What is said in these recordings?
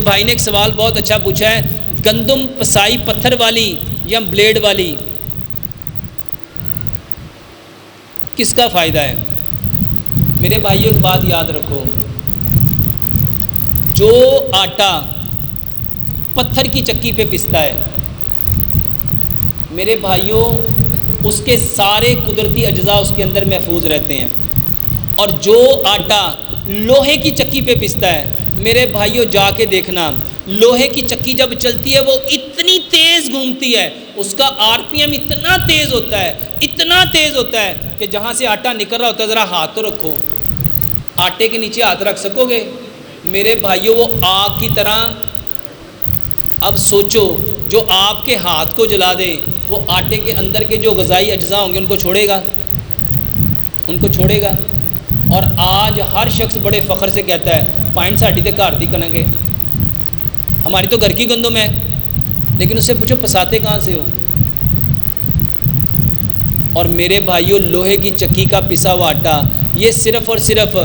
بھائی نے ایک سوال بہت اچھا پوچھا ہے، گندم پسائی پتھر والی یا بلیڈ والی، کس کا فائدہ ہے؟ میرے بھائیوں ایک بات یاد رکھو، جو آٹا پتھر کی چکی پہ پستا ہے میرے بھائیوں، اس کے سارے قدرتی اجزاء اس کے اندر محفوظ رہتے ہیں، اور جو آٹا لوہے کی چکی پہ پستا ہے میرے بھائیوں جا کے دیکھنا، لوہے کی چکی جب چلتی ہے وہ اتنی تیز گھومتی ہے، اس کا RPM اتنا تیز ہوتا ہے، اتنا تیز ہوتا ہے کہ جہاں سے آٹا نکل رہا ہوتا ہے ذرا ہاتھ تو رکھو، آٹے کے نیچے ہاتھ رکھ سکو گے؟ میرے بھائیوں وہ آگ کی طرح، اب سوچو جو آپ کے ہاتھ کو جلا دے وہ آٹے کے اندر کے جو غذائی اجزاء ہوں گے ان کو چھوڑے گا؟ ان کو چھوڑے گا؟ اور آج ہر شخص بڑے فخر سے کہتا ہے پوائنٹ ساڈی تے گھر دی کنک ہے، ہماری تو گھر کی گندم ہے، لیکن اس سے پوچھو پساتے کہاں سے ہو؟ اور میرے بھائیوں لوہے کی چکی کا پسا ہوا آٹا، یہ صرف اور صرف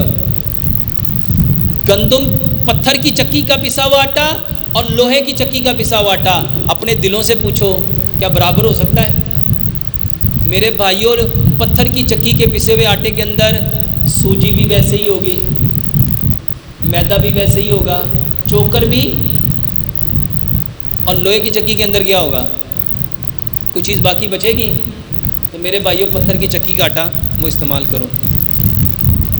گندم پتھر کی چکی کا پسا ہوا آٹا اور لوہے کی چکی کا پسا ہوا آٹا، اپنے دلوں سے پوچھو کیا برابر ہو سکتا ہے؟ میرے بھائیوں پتھر کی چکی کے پسے ہوئے آٹے کے اندر سوجی بھی ویسے ہی ہوگی، میدا بھی ویسے ہی ہوگا، چوکر بھی، اور لوہے کی چکی کے اندر کیا ہوگا؟ کوئی چیز باقی بچے گی؟ تو میرے بھائیوں پتھر کی چکی کا آٹا وہ استعمال کرو۔